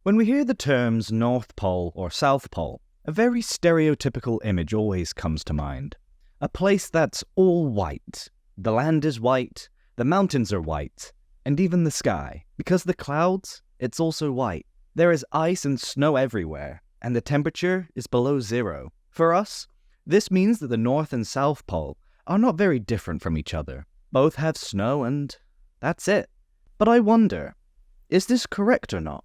When we hear the terms North Pole or South Pole, a very stereotypical image always comes to mind. A place that's all white. The land is white, the mountains are white, and even the sky. Because the clouds, it's also white. There is ice and snow everywhere, and the temperature is below zero. For us, this means that the North and South Pole are not very different from each other. Both have snow and that's it. But I wonder, is this correct or not?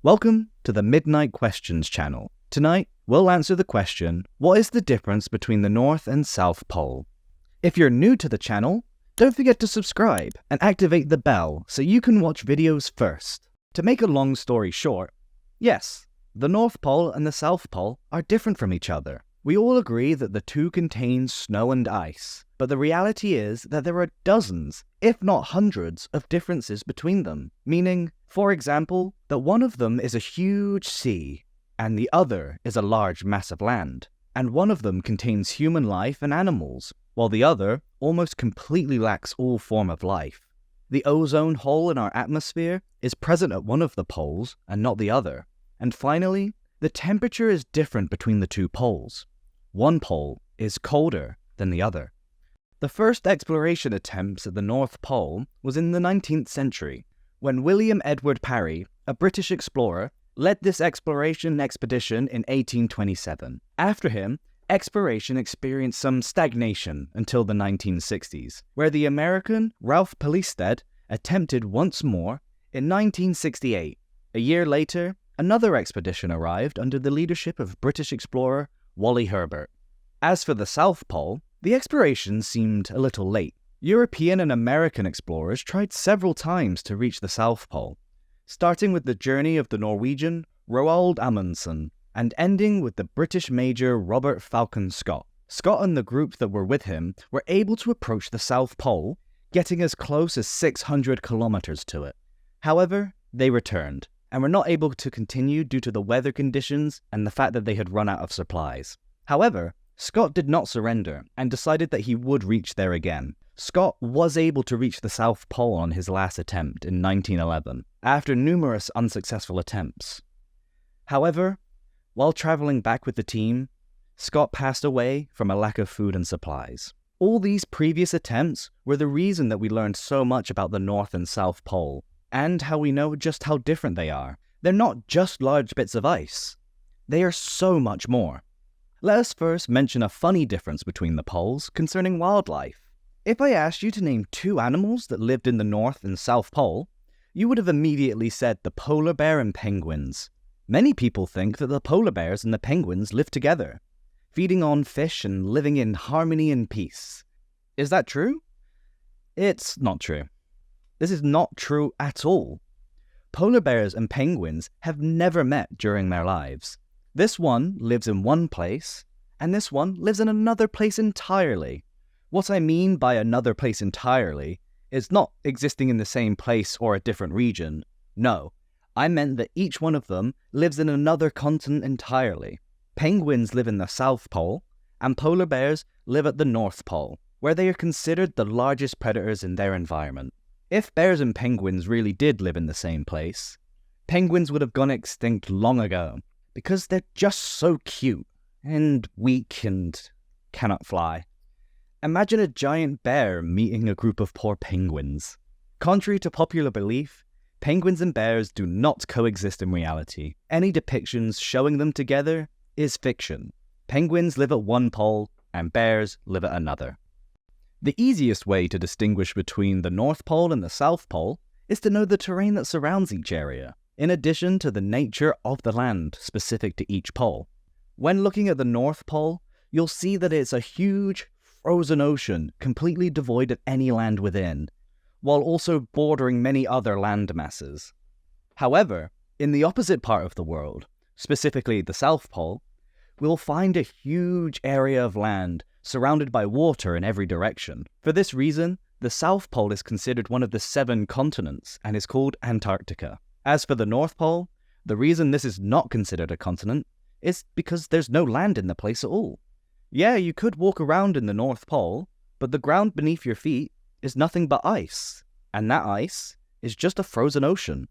Welcome to the Midnight Questions channel. Tonight, we'll answer the question, what is the difference between the North and South Pole? If you're new to the channel, don't forget to subscribe and activate the bell so you can watch videos first. To make a long story short, yes, the North Pole and the South Pole are different from each other. We all agree that the two contain snow and ice, but the reality is that there are dozens, if not hundreds, of differences between them. Meaning, for example, that one of them is a huge sea, and the other is a large mass of land, and one of them contains human life and animals, while the other almost completely lacks all form of life. The ozone hole in our atmosphere is present at one of the poles and not the other. And finally, the temperature is different between the two poles. One pole is colder than the other. The first exploration attempts at the North Pole was in the 19th century, when William Edward Parry, a British explorer, led this exploration expedition in 1827. After him, exploration experienced some stagnation until the 1960s, where the American Ralph Pellistead attempted once more in 1968. A year later, another expedition arrived under the leadership of British explorer Wally Herbert. As for the South Pole, the exploration seemed a little late. European and American explorers tried several times to reach the South Pole, starting with the journey of the Norwegian Roald Amundsen and ending with the British major Robert Falcon Scott. Scott and the group that were with him were able to approach the South Pole, getting as close as 600 kilometers to it. However, they returned, and were not able to continue due to the weather conditions and the fact that they had run out of supplies. However, Scott did not surrender and decided that he would reach there again. Scott was able to reach the South Pole on his last attempt in 1911, after numerous unsuccessful attempts. However, while traveling back with the team, Scott passed away from a lack of food and supplies. All these previous attempts were the reason that we learned so much about the North and South Pole, and how we know just how different they are. They're not just large bits of ice. They are so much more. Let us first mention a funny difference between the poles concerning wildlife. If I asked you to name two animals that lived in the North and South Pole, you would have immediately said the polar bear and penguins. Many people think that the polar bears and the penguins live together, feeding on fish and living in harmony and peace. Is that true? It's not true. This is not true at all. Polar bears and penguins have never met during their lives. This one lives in one place, and this one lives in another place entirely. What I mean by another place entirely is not existing in the same place or a different region. No, I meant that each one of them lives in another continent entirely. Penguins live in the South Pole, and polar bears live at the North Pole, where they are considered the largest predators in their environment. If bears and penguins really did live in the same place, penguins would have gone extinct long ago, because they're just so cute, and weak, and cannot fly. Imagine a giant bear meeting a group of poor penguins. Contrary to popular belief, penguins and bears do not coexist in reality. Any depictions showing them together is fiction. Penguins live at one pole, and bears live at another. The easiest way to distinguish between the North Pole and the South Pole is to know the terrain that surrounds each area, in addition to the nature of the land specific to each pole. When looking at the North Pole, you'll see that it's a huge, frozen ocean completely devoid of any land within, while also bordering many other land masses. However, in the opposite part of the world, specifically the South Pole, we'll find a huge area of land surrounded by water in every direction. For this reason, the South Pole is considered one of the 7 continents and is called Antarctica. As for the North Pole, the reason this is not considered a continent is because there's no land in the place at all. Yeah, you could walk around in the North Pole, but the ground beneath your feet is nothing but ice, and that ice is just a frozen ocean.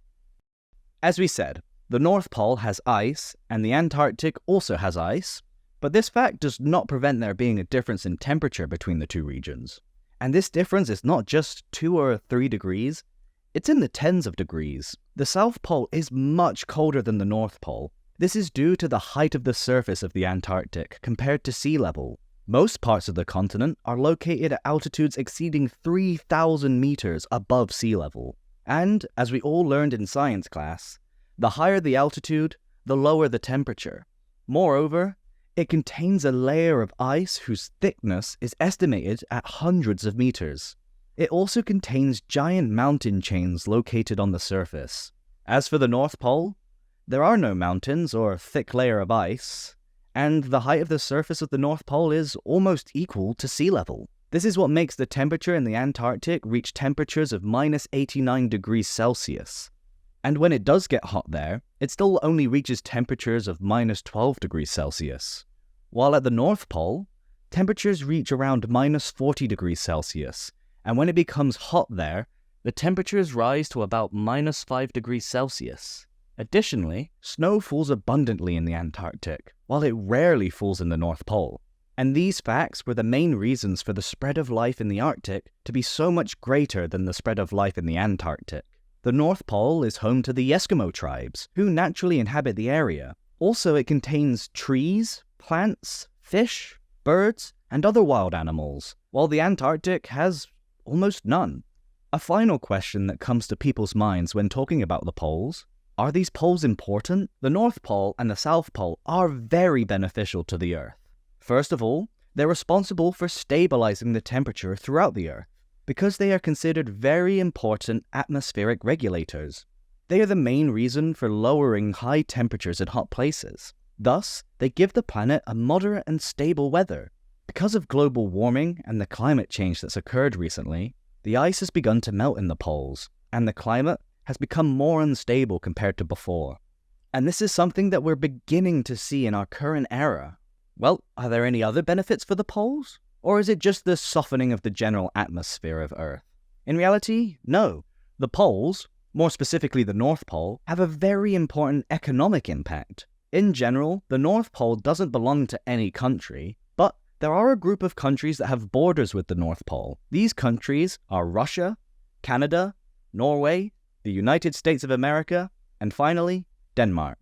As we said, the North Pole has ice, and the Antarctic also has ice, but this fact does not prevent there being a difference in temperature between the two regions. And this difference is not just 2 or 3 degrees, it's in the tens of degrees. The South Pole is much colder than the North Pole. This is due to the height of the surface of the Antarctic compared to sea level. Most parts of the continent are located at altitudes exceeding 3,000 meters above sea level. And, as we all learned in science class, the higher the altitude, the lower the temperature. Moreover, it contains a layer of ice whose thickness is estimated at hundreds of meters. It also contains giant mountain chains located on the surface. As for the North Pole, there are no mountains or thick layer of ice, and the height of the surface of the North Pole is almost equal to sea level. This is what makes the temperature in the Antarctic reach temperatures of minus 89 degrees Celsius. And when it does get hot there, it still only reaches temperatures of minus 12 degrees Celsius. While at the North Pole, temperatures reach around minus 40 degrees Celsius, and when it becomes hot there, the temperatures rise to about minus 5 degrees Celsius. Additionally, snow falls abundantly in the Antarctic, while it rarely falls in the North Pole. And these facts were the main reasons for the spread of life in the Arctic to be so much greater than the spread of life in the Antarctic. The North Pole is home to the Eskimo tribes, who naturally inhabit the area. Also, it contains trees, plants, fish, birds, and other wild animals, while the Antarctic has almost none. A final question that comes to people's minds when talking about the poles: are these poles important? The North Pole and the South Pole are very beneficial to the Earth. First of all, they're responsible for stabilizing the temperature throughout the Earth, because they are considered very important atmospheric regulators. They are the main reason for lowering high temperatures in hot places. Thus, they give the planet a moderate and stable weather. Because of global warming and the climate change that's occurred recently, the ice has begun to melt in the poles, and the climate has become more unstable compared to before. And this is something that we're beginning to see in our current era. Well, are there any other benefits for the poles? Or is it just the softening of the general atmosphere of Earth? In reality, no. The poles, more specifically the North Pole, have a very important economic impact. In general, the North Pole doesn't belong to any country, but there are a group of countries that have borders with the North Pole. These countries are Russia, Canada, Norway, the United States of America, and finally, Denmark.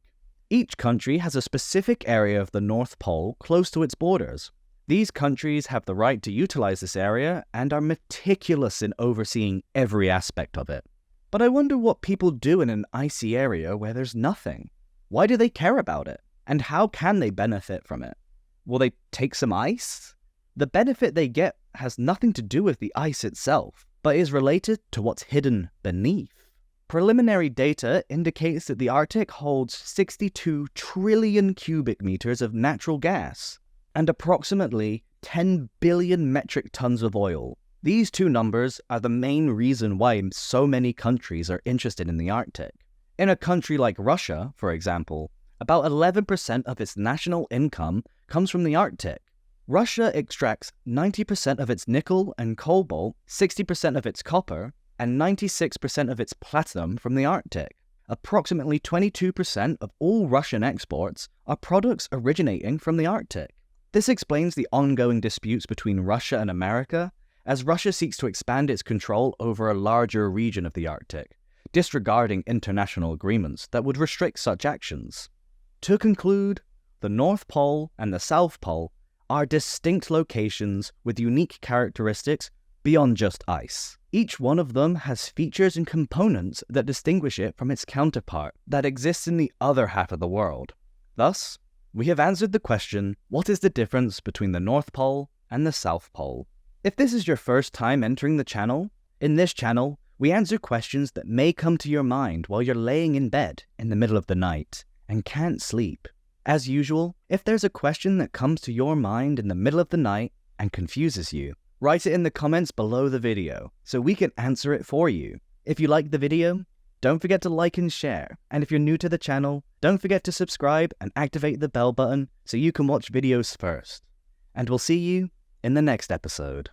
Each country has a specific area of the North Pole close to its borders. These countries have the right to utilize this area and are meticulous in overseeing every aspect of it. But I wonder what people do in an icy area where there's nothing. Why do they care about it? And how can they benefit from it? Will they take some ice? The benefit they get has nothing to do with the ice itself, but is related to what's hidden beneath. Preliminary data indicates that the Arctic holds 62 trillion cubic meters of natural gas and approximately 10 billion metric tons of oil. These two numbers are the main reason why so many countries are interested in the Arctic. In a country like Russia, for example, about 11% of its national income comes from the Arctic. Russia extracts 90% of its nickel and cobalt, 60% of its copper, and 96% of its platinum from the Arctic. Approximately 22% of all Russian exports are products originating from the Arctic. This explains the ongoing disputes between Russia and America, as Russia seeks to expand its control over a larger region of the Arctic, disregarding international agreements that would restrict such actions. To conclude, the North Pole and the South Pole are distinct locations with unique characteristics beyond just ice. Each one of them has features and components that distinguish it from its counterpart that exists in the other half of the world. Thus, we have answered the question, what is the difference between the North Pole and the South Pole? If this is your first time entering the channel, in this channel, we answer questions that may come to your mind while you're laying in bed in the middle of the night and can't sleep. As usual, if there's a question that comes to your mind in the middle of the night and confuses you, write it in the comments below the video so we can answer it for you. If you like the video, don't forget to like and share. And if you're new to the channel, don't forget to subscribe and activate the bell button so you can watch videos first. And we'll see you in the next episode.